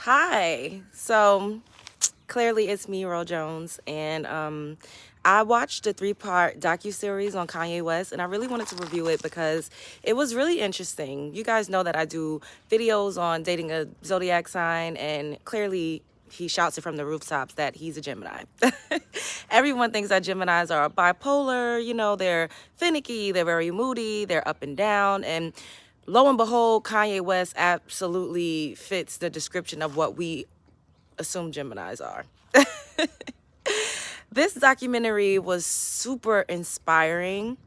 Hi. So clearly it's me, Earl Jones, and I watched a three-part docu-series on Kanye West, and I really wanted to review it because it was really interesting. You guys know that I do videos on dating a zodiac sign, and clearly he shouts it from the rooftops that he's a Gemini. Everyone thinks that Geminis are bipolar, they're finicky, they're very moody, they're up and down, and lo and behold, Kanye West absolutely fits the description of what we assume Geminis are. This documentary was super inspiring,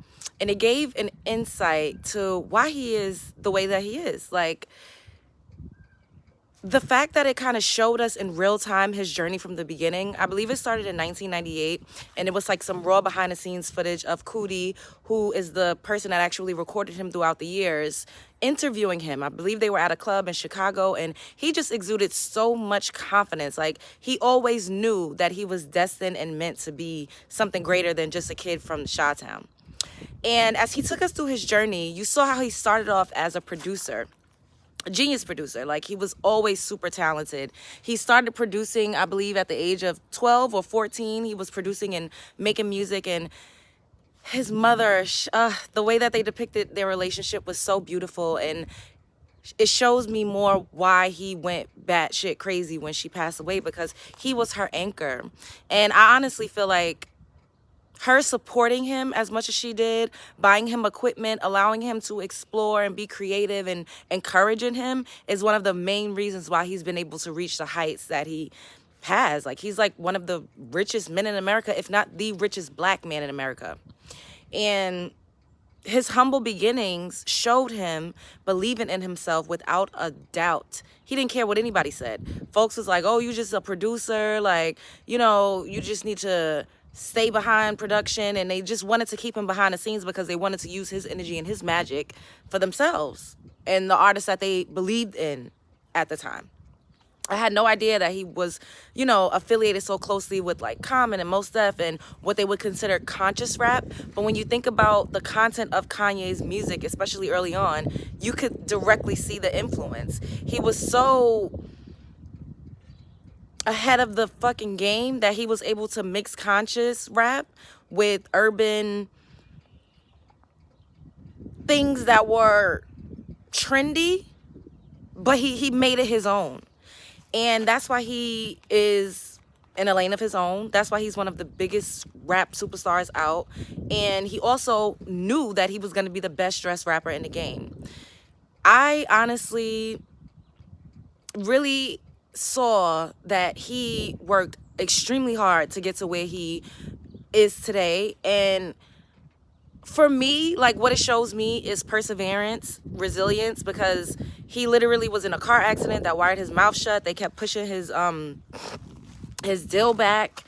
and it gave an insight to why he is the way that he is. Like, the fact that it kind of showed us in real time his journey from the beginning. I believe it started in 1998, and it was like some raw behind the scenes footage of Cootie, who is the person that actually recorded him throughout the years, interviewing him. I believe they were at a club in Chicago, and he just exuded so much confidence. Like, he always knew that he was destined and meant to be something greater than just a kid from Chi-Town. And as he took us through his journey, you saw how he started off as a producer, a genius producer. Like, he was always super talented. He started producing, I believe, at the age of 12 or 14. He was producing and making music, and his mother, the way that they depicted their relationship was so beautiful, and it shows me more why he went batshit crazy when she passed away, because he was her anchor. And I honestly feel like her supporting him as much as she did, buying him equipment, allowing him to explore and be creative, and encouraging him is one of the main reasons why he's been able to reach the heights that he has. Like, he's like one of the richest men in America, if not the richest black man in America. And his humble beginnings showed him believing in himself without a doubt. He didn't care what anybody said. Folks was like, oh, you just a producer, like, you just need to stay behind production, and they just wanted to keep him behind the scenes because they wanted to use his energy and his magic for themselves and the artists that they believed in at the time. I had no idea that he was, affiliated so closely with like Common and Mos Def and what they would consider conscious rap. But when you think about the content of Kanye's music, especially early on, you could directly see the influence. He was so ahead of the fucking game that he was able to mix conscious rap with urban things that were trendy, but he made it his own. And that's why he is in a lane of his own. That's why he's one of the biggest rap superstars out. And he also knew that he was going to be the best dressed rapper in the game. I honestly really saw that he worked extremely hard to get to where he is today. And for me, like, what it shows me is perseverance, resilience, because he literally was in a car accident that wired his mouth shut. They kept pushing his deal back,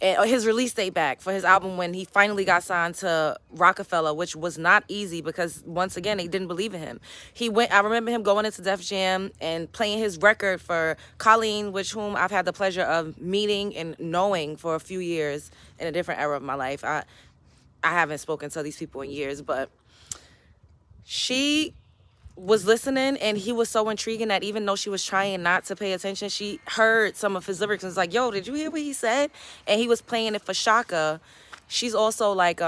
or his release date back for his album when he finally got signed to Rockefeller, which was not easy because, once again, they didn't believe in him. I remember him going into Def Jam and playing his record for Colleen, whom I've had the pleasure of meeting and knowing for a few years in a different era of my life. I haven't spoken to these people in years, but she was listening, and he was so intriguing that even though she was trying not to pay attention, she heard some of his lyrics and was like, yo, did you hear what he said? And he was playing it for Shaka. She's also like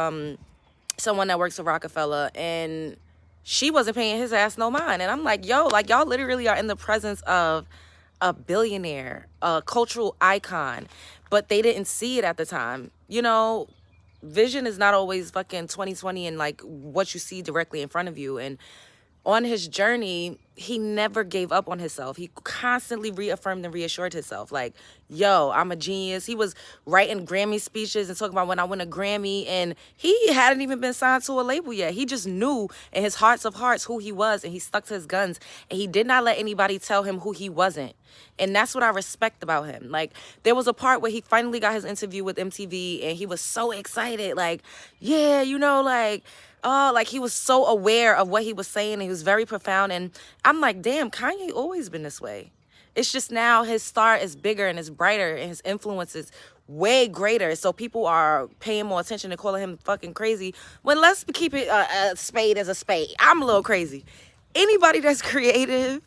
someone that works for Rockefeller, and she wasn't paying his ass no mind. And I'm like, yo, like, y'all literally are in the presence of a billionaire, a cultural icon, but they didn't see it at the time. Vision is not always fucking 20/20 and like what you see directly in front of you. And on his journey, he never gave up on himself. He constantly reaffirmed and reassured himself, like, yo, I'm a genius. He was writing Grammy speeches and talking about when I win a Grammy, and he hadn't even been signed to a label yet. He just knew in his hearts of hearts who he was, and he stuck to his guns, and he did not let anybody tell him who he wasn't. And that's what I respect about him. Like, there was a part where he finally got his interview with MTV, and he was so excited, like, yeah, like, oh, like, he was so aware of what he was saying, and he was very profound. And I'm like, damn, Kanye always been this way. It's just now his star is bigger and is brighter, and his influence is way greater. So people are paying more attention and calling him fucking crazy. When let's keep it a spade as a spade. I'm a little crazy. Anybody that's creative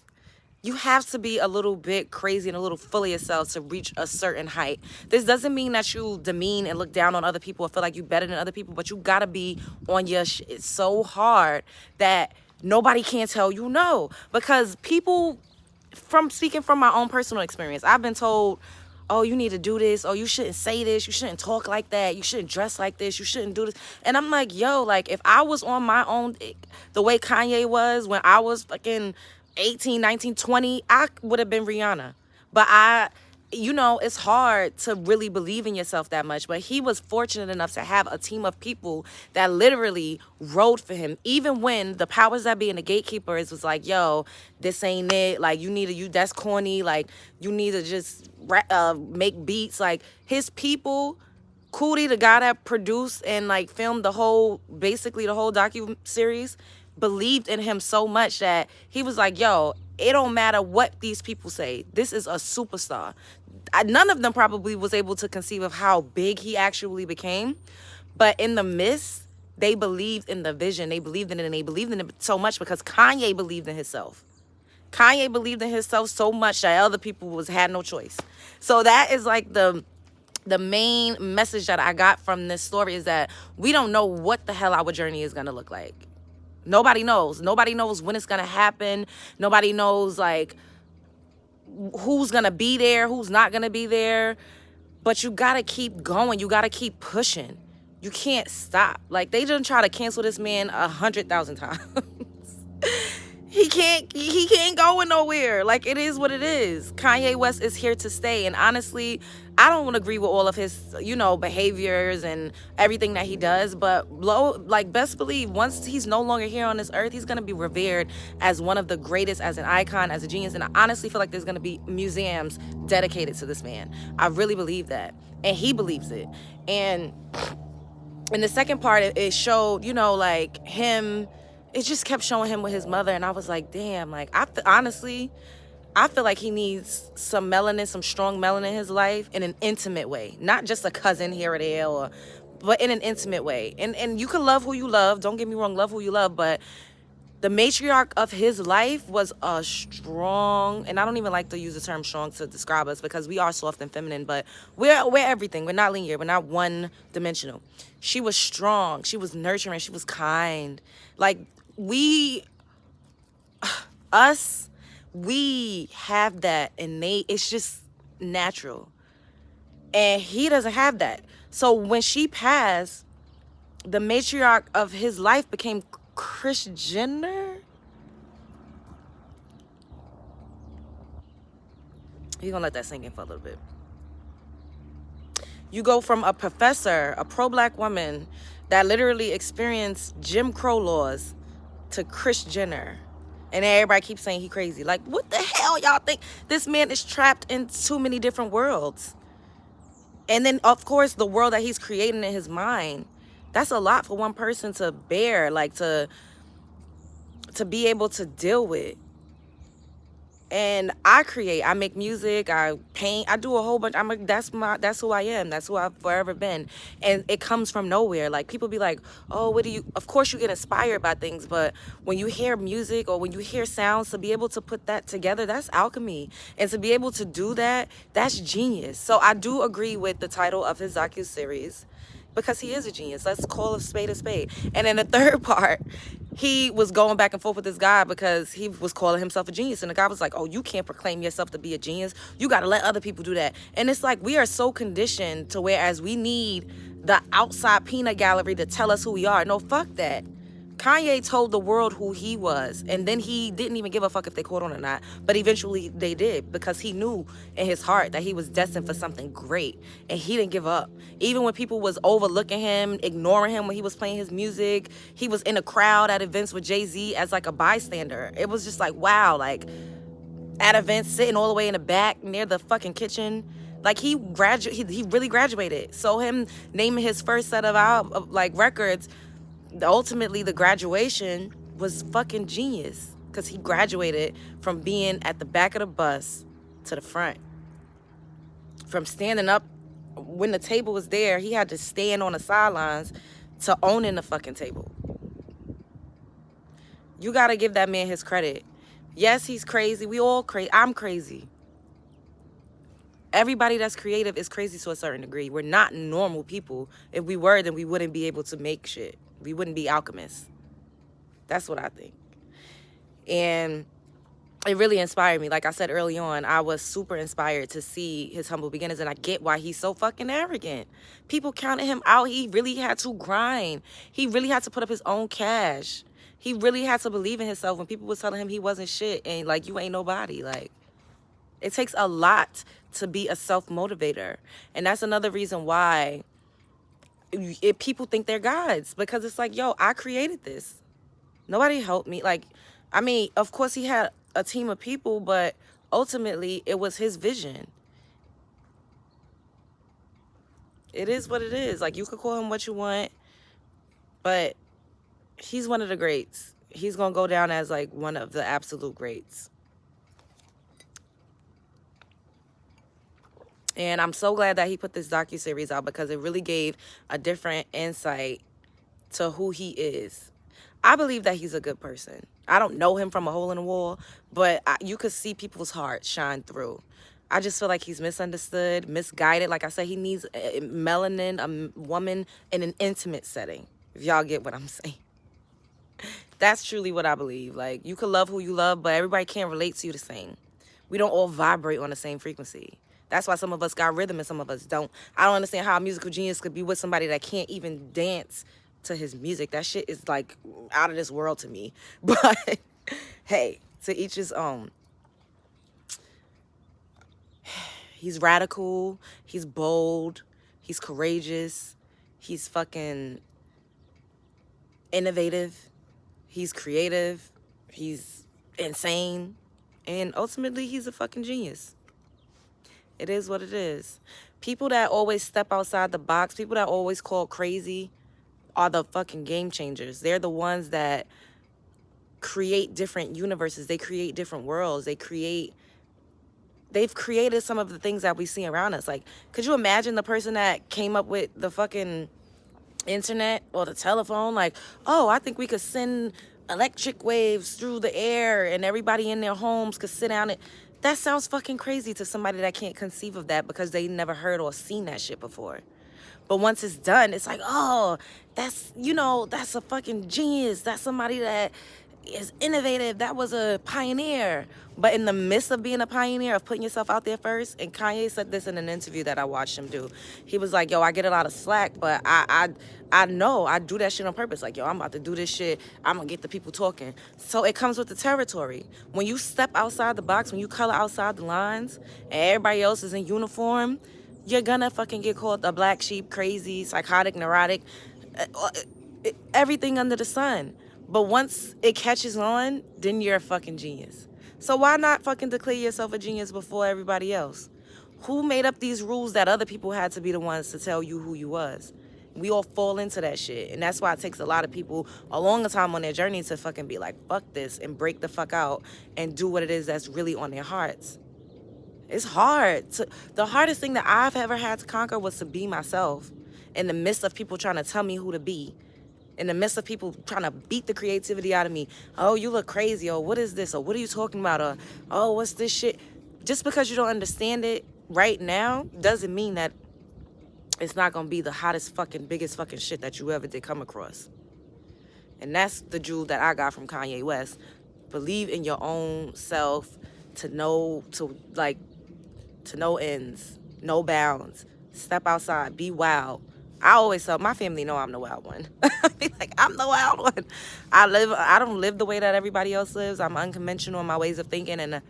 You have to be a little bit crazy and a little full of yourself to reach a certain height. This doesn't mean that you demean and look down on other people or feel like you better than other people, but you gotta be on your shit so hard that nobody can tell you no. Because people, from speaking from my own personal experience, I've been told, oh, you need to do this. Oh, you shouldn't say this. You shouldn't talk like that. You shouldn't dress like this. You shouldn't do this. And I'm like, yo, like, if I was on my own, the way Kanye was when I was fucking 18, 19, 20, I would have been Rihanna. But it's hard to really believe in yourself that much. But he was fortunate enough to have a team of people that literally rode for him. Even when the powers that be and the gatekeepers was like, yo, this ain't it. Like, that's corny. Like, you need to just make beats. Like, his people, Cootie, the guy that produced and like filmed basically the whole docu-series, believed in him so much that he was like, yo, it don't matter what these people say. This is a superstar. None of them probably was able to conceive of how big he actually became. But in the midst, they believed in the vision. They believed in it, and they believed in it so much because Kanye believed in himself. Kanye believed in himself so much that other people had no choice. So that is like the main message that I got from this story, is that we don't know what the hell our journey is going to look like. Nobody knows. Nobody knows when it's going to happen. Nobody knows, like, who's going to be there, who's not going to be there. But you got to keep going. You got to keep pushing. You can't stop. Like, they didn't try to cancel this man 100,000 times. He can't go nowhere. Like, it is what it is. Kanye West is here to stay. And honestly, I don't agree with all of his, behaviors and everything that he does. But best believe, once he's no longer here on this earth, he's going to be revered as one of the greatest, as an icon, as a genius. And I honestly feel like there's going to be museums dedicated to this man. I really believe that. And he believes it. And in the second part, it showed, like him. It just kept showing him with his mother, and I was like, damn, like, honestly, I feel like he needs some melanin, some strong melanin in his life in an intimate way. Not just a cousin here or there, but in an intimate way. And you can love who you love. Don't get me wrong, love who you love, but the matriarch of his life was a strong, and I don't even like to use the term strong to describe us because we are soft and feminine, but we're everything. We're not linear. We're not one-dimensional. She was strong. She was nurturing. She was kind. Like, we have that innate. It's just natural. And he doesn't have that. So when she passed, the matriarch of his life became Kris Jenner. You're gonna let that sink in for a little bit. You go from a professor, a pro-black woman that literally experienced Jim Crow laws, to Kris Jenner. And everybody keeps saying he crazy. Like, what the hell y'all think? This man is trapped in too many different worlds. And then, of course, the world that he's creating in his mind. That's a lot for one person to bear, like, to be able to deal with. And I make music, I paint, I do a whole bunch. That's who I am. That's who I've forever been. And it comes from nowhere. Like, people be like, oh, of course you get inspired by things, but when you hear music or when you hear sounds, to be able to put that together, that's alchemy. And to be able to do that, that's genius. So I do agree with the title of his docuseries, because he is a genius. Let's call a spade a spade. And in the third part, he was going back and forth with this guy because he was calling himself a genius. And the guy was like, oh, you can't proclaim yourself to be a genius. You got to let other people do that. And it's like, we are so conditioned to whereas we need the outside peanut gallery to tell us who we are. No, fuck that. Kanye told the world who he was, and then he didn't even give a fuck if they caught on or not, but eventually they did, because he knew in his heart that he was destined for something great, and he didn't give up. Even when people was overlooking him, ignoring him when he was playing his music, he was in a crowd at events with Jay-Z as like a bystander. It was just like, wow, like at events, sitting all the way in the back near the fucking kitchen. Like, he really graduated. So him naming his first set of records, ultimately the graduation was fucking genius, because he graduated from being at the back of the bus to the front. From standing up when the table was there, he had to stand on the sidelines, to owning the fucking table. You gotta give that man his credit, Yes, he's crazy. We all crazy. I'm crazy. Everybody that's creative is crazy to a certain degree. We're not normal people. If we were, then we wouldn't be able to make shit. We wouldn't be alchemists. That's what I think. And it really inspired me. Like I said early on, I was super inspired to see his humble beginnings, and I get why he's so fucking arrogant. People counted him out. He really had to grind. He really had to put up his own cash. He really had to believe in himself when people was telling him he wasn't shit and like, you ain't nobody. Like, it takes a lot to be a self-motivator. And that's another reason why people think they're gods, because it's like, yo, I created this. Nobody helped me. Like, I mean, of course he had a team of people, but ultimately it was his vision. It is what it is. Like, you could call him what you want, but he's one of the greats. He's gonna go down as like one of the absolute greats. And I'm so glad that he put this docuseries out, because it really gave a different insight to who he is. I believe that he's a good person. I don't know him from a hole in the wall, but you could see people's hearts shine through. I just feel like he's misunderstood, misguided. Like I said, he needs a melanin, a woman in an intimate setting, if y'all get what I'm saying. That's truly what I believe. Like, you could love who you love, but everybody can't relate to you the same. We don't all vibrate on the same frequency. That's why some of us got rhythm and some of us don't. I don't understand how a musical genius could be with somebody that can't even dance to his music. That shit is like out of this world to me. But hey, to each his own. He's radical, he's bold, he's courageous, he's fucking innovative, he's creative, he's insane, and ultimately he's a fucking genius. It is what it is. People that always step outside the box, people that always call crazy, are the fucking game changers. They're the ones that create different universes. They create different worlds. They've created some of the things that we see around us. Like, could you imagine the person that came up with the fucking internet or the telephone? Like, oh, I think we could send electric waves through the air and everybody in their homes could sit down and... That sounds fucking crazy to somebody that can't conceive of that because they never heard or seen that shit before. But once it's done, it's like, oh, that's, that's a fucking genius. That's somebody that is innovative. That was a pioneer. But in the midst of being a pioneer, of putting yourself out there first, and Kanye said this in an interview that I watched him do. He was like, yo, I get a lot of slack, but I know I do that shit on purpose. Like, yo, I'm about to do this shit. I'm going to get the people talking. So it comes with the territory. When you step outside the box, when you color outside the lines, and everybody else is in uniform, you're gonna fucking get called a black sheep, crazy, psychotic, neurotic, everything under the sun. But once it catches on, then you're a fucking genius. So why not fucking declare yourself a genius before everybody else? Who made up these rules that other people had to be the ones to tell you who you was? We all fall into that shit. And that's why it takes a lot of people a longer time on their journey to fucking be like, fuck this, and break the fuck out and do what it is that's really on their hearts. It's hard. The hardest thing that I've ever had to conquer was to be myself in the midst of people trying to tell me who to be. In the midst of people trying to beat the creativity out of me. Oh, you look crazy. Or what is this? Or what are you talking about? Or, oh, what's this shit? Just because you don't understand it right now doesn't mean that it's not going to be the hottest fucking, biggest fucking shit that you ever did come across. And that's the jewel that I got from Kanye West. Believe in your own self, to no ends, no bounds. Step outside, be wild. I always tell my family, know I'm the wild one. I be like, I'm the wild one. I don't live the way that everybody else lives. I'm unconventional in my ways of thinking, and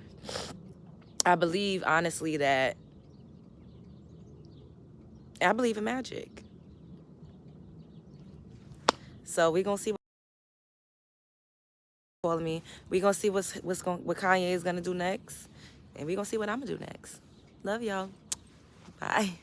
I believe honestly that I believe in magic. So we gonna see calling me. We gonna see what Kanye is gonna do next, and we gonna see what I'm gonna do next. Love y'all. Bye.